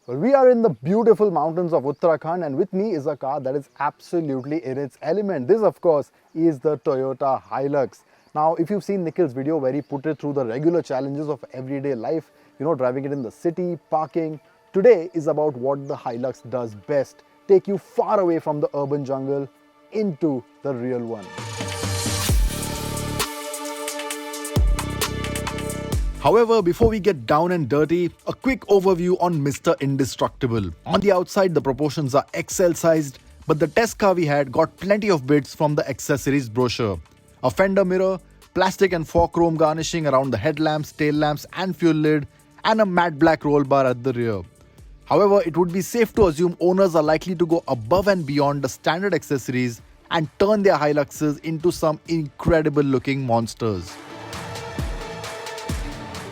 Well, we are in the beautiful mountains of Uttarakhand, and with me is a car that is absolutely in its element. This, of course, is the Toyota Hilux. Now, if you've seen Nikhil's video where he put it through the regular challenges of everyday life, driving it in the city, parking, today is about what the Hilux does best: take you far away from the urban jungle into the real one. However, before we get down and dirty, a quick overview on Mr. Indestructible. On the outside, the proportions are XL sized, but the test car we had got plenty of bits from the accessories brochure. A fender mirror, plastic and faux chrome garnishing around the headlamps, tail lamps and fuel lid, and a matte black roll bar at the rear. However, it would be safe to assume owners are likely to go above and beyond the standard accessories and turn their Hiluxes into some incredible looking monsters.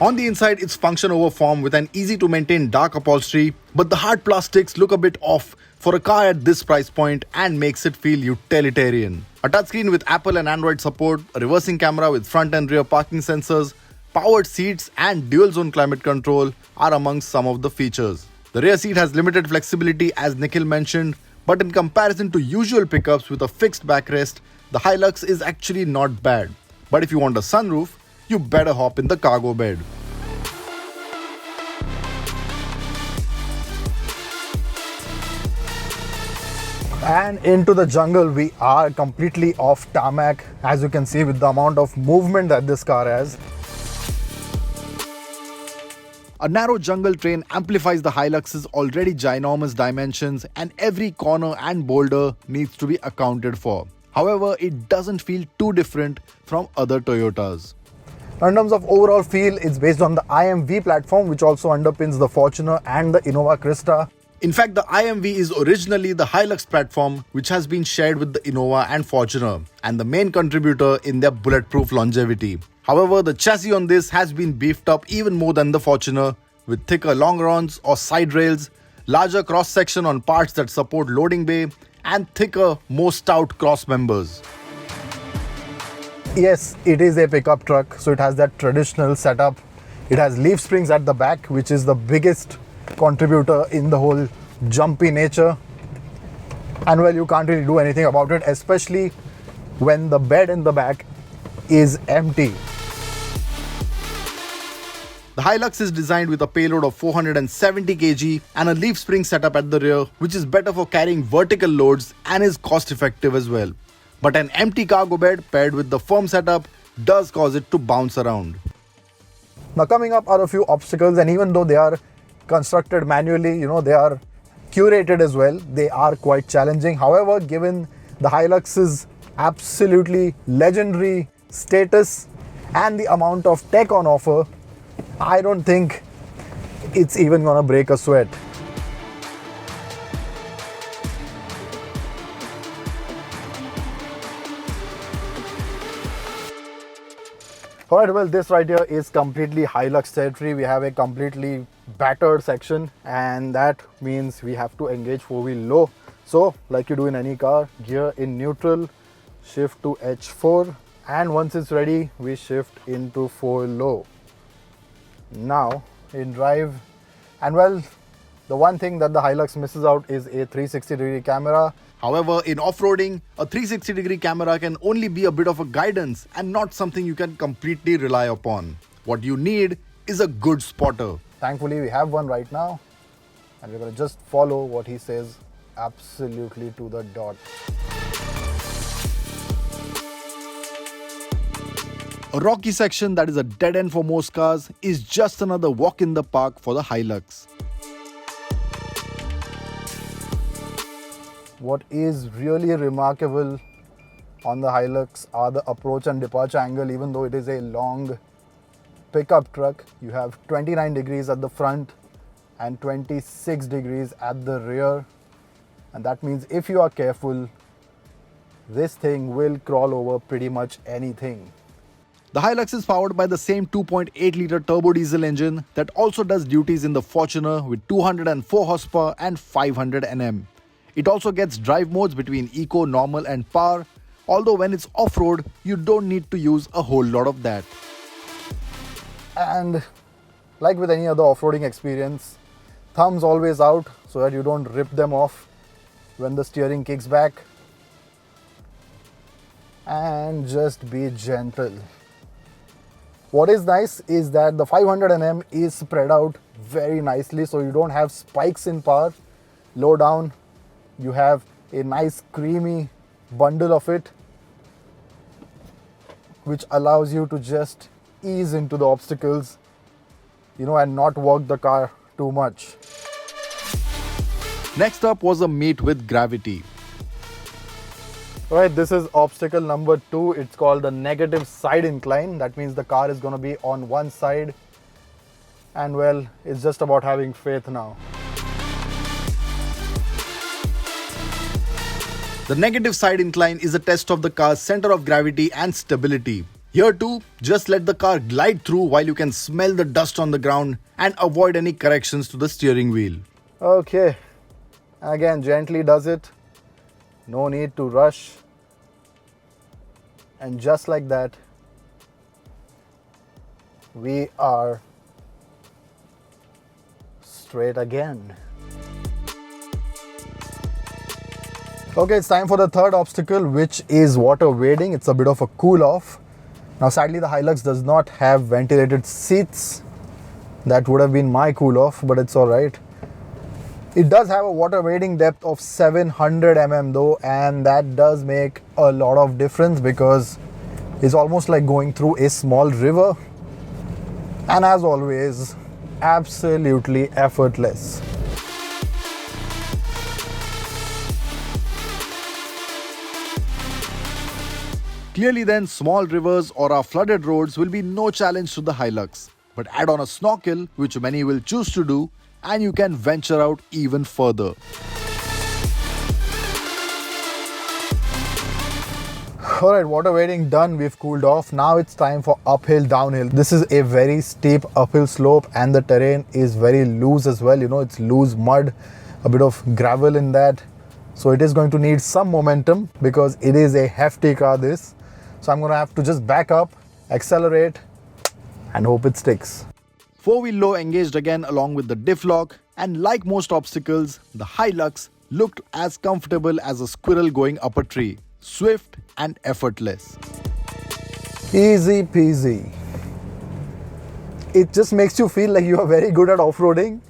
On the inside, it's function over form with an easy to maintain dark upholstery, but the hard plastics look a bit off for a car at this price point and makes it feel utilitarian. A touchscreen with Apple and Android support, a reversing camera with front and rear parking sensors, powered seats and dual zone climate control are amongst some of the features. The rear seat has limited flexibility as Nikhil mentioned, but in comparison to usual pickups with a fixed backrest, the Hilux is actually not bad. But if you want a sunroof, you better hop in the cargo bed. And into the jungle we are, completely off tarmac, as you can see with the amount of movement that this car has. A narrow jungle train amplifies the Hilux's already ginormous dimensions, and every corner and boulder needs to be accounted for. However, it doesn't feel too different from other Toyotas. In terms of overall feel, it's based on the IMV platform, which also underpins the Fortuner and the Innova Krista. In fact, the IMV is originally the Hilux platform, which has been shared with the Innova and Fortuner, and the main contributor in their bulletproof longevity. However, the chassis on this has been beefed up even more than the Fortuner, with thicker longerons or side rails, larger cross-section on parts that support loading bay, and thicker, more stout cross members. Yes, it is a pickup truck, so it has that traditional setup. It has leaf springs at the back, which is the biggest contributor in the whole jumpy nature. And well, you can't really do anything about it, especially when the bed in the back is empty. The Hilux is designed with a payload of 470 kg and a leaf spring setup at the rear, which is better for carrying vertical loads and is cost effective as well. But an empty cargo bed paired with the firm setup does cause it to bounce around. Now coming up are a few obstacles, and even though they are constructed manually, they are curated as well, they are quite challenging. However, given the Hilux's absolutely legendary status and the amount of tech on offer, I don't think it's even gonna break a sweat. Alright, well, this right here is completely Hilux territory. We have a completely battered section, and that means we have to engage 4-wheel low. So, like you do in any car, gear in neutral, shift to H4, and once it's ready, we shift into 4 low. Now, in drive, and well, the one thing that the Hilux misses out is a 360-degree camera. However, in off-roading, a 360-degree camera can only be a bit of a guidance and not something you can completely rely upon. What you need is a good spotter. Thankfully, we have one right now, and we're going to just follow what he says absolutely to the dot. A rocky section that is a dead end for most cars is just another walk in the park for the Hilux. What is really remarkable on the Hilux are the approach and departure angle. Even though it is a long pickup truck, you have 29 degrees at the front and 26 degrees at the rear, and that means if you are careful, this thing will crawl over pretty much anything. The Hilux is powered by the same 2.8-litre turbo diesel engine that also does duties in the Fortuner with 204 horsepower and 500 Nm. It also gets drive modes between Eco, Normal and Power, although when it's off-road, you don't need to use a whole lot of that. And like with any other off-roading experience, thumbs always out so that you don't rip them off when the steering kicks back. And just be gentle. What is nice is that the 500 Nm is spread out very nicely, so you don't have spikes in power. Low down, you have a nice creamy bundle of it, which allows you to just ease into the obstacles, and not work the car too much. Next up was a meet with gravity. Right, this is obstacle number 2. It's called the negative side incline. That means the car is going to be on one side, and well, it's just about having faith now. The negative side incline is a test of the car's center of gravity and stability. Here too, just let the car glide through while you can smell the dust on the ground and avoid any corrections to the steering wheel. Okay, again, gently does it. No need to rush. And just like that, we are straight again. Okay, it's time for the third obstacle, which is water wading. It's a bit of a cool off. Now sadly the Hilux does not have ventilated seats. That would have been my cool off, but it's alright. It does have a water wading depth of 700 mm though, and that does make a lot of difference because it's almost like going through a small river. And as always, absolutely effortless. Clearly then, small rivers or our flooded roads will be no challenge to the Hilux. But add on a snorkel, which many will choose to do, and you can venture out even further. Alright, water wading done, we've cooled off. Now it's time for uphill, downhill. This is a very steep uphill slope and the terrain is very loose as well. It's loose mud, a bit of gravel in that. So it is going to need some momentum because it is a hefty car this. So I'm going to have to just back up, accelerate and hope it sticks. 4-wheel low engaged again along with the diff lock, and like most obstacles, the Hilux looked as comfortable as a squirrel going up a tree. Swift and effortless. Easy peasy. It just makes you feel like you are very good at off-roading.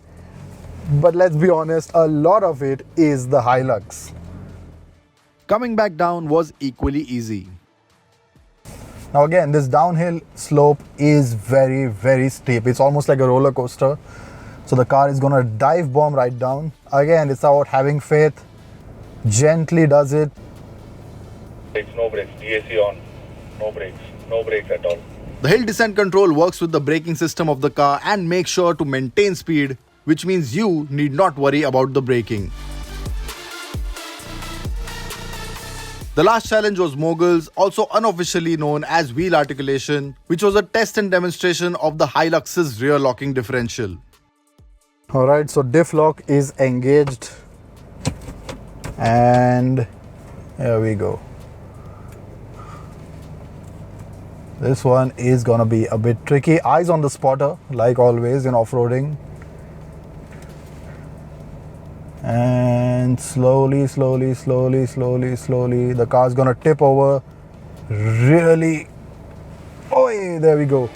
But let's be honest, a lot of it is the Hilux. Coming back down was equally easy. Now again, this downhill slope is very, very steep. It's almost like a roller coaster. So the car is going to dive bomb right down. Again, it's about having faith. Gently does it. No brakes, DAC on, no brakes at all. The hill descent control works with the braking system of the car and makes sure to maintain speed, which means you need not worry about the braking. The last challenge was Moguls, also unofficially known as wheel articulation, which was a test and demonstration of the Hilux's rear locking differential. Alright, so diff lock is engaged and here we go. This one is gonna be a bit tricky. Eyes on the spotter, like always in off-roading. And slowly, the car's gonna tip over. Really. Oh, there we go.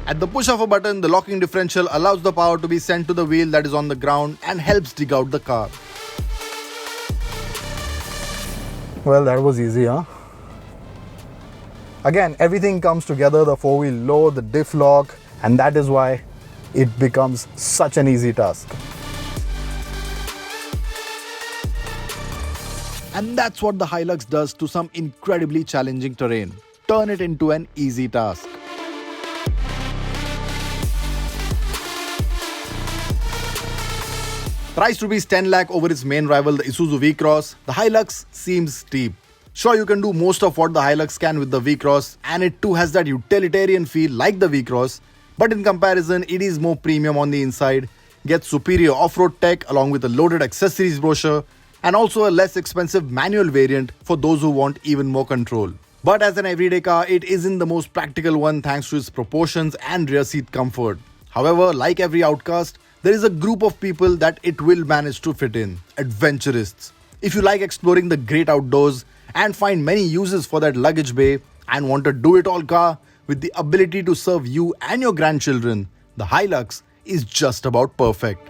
At the push of a button, the locking differential allows the power to be sent to the wheel that is on the ground and helps dig out the car. Well, that was easy, huh? Again, everything comes together, the four-wheel low, the diff lock, and that is why it becomes such an easy task. And that's what the Hilux does to some incredibly challenging terrain. Turn it into an easy task. Price rupees 10 lakh over its main rival, the Isuzu V-Cross, the Hilux seems steep. Sure, you can do most of what the Hilux can with the V-Cross, and it too has that utilitarian feel like the V-Cross, but in comparison, it is more premium on the inside, gets superior off-road tech along with a loaded accessories brochure, and also a less expensive manual variant for those who want even more control. But as an everyday car, it isn't the most practical one thanks to its proportions and rear seat comfort. However, like every outcast, there is a group of people that it will manage to fit in: adventurists. If you like exploring the great outdoors and find many uses for that luggage bay and want a do-it-all car with the ability to serve you and your grandchildren, the Hilux is just about perfect.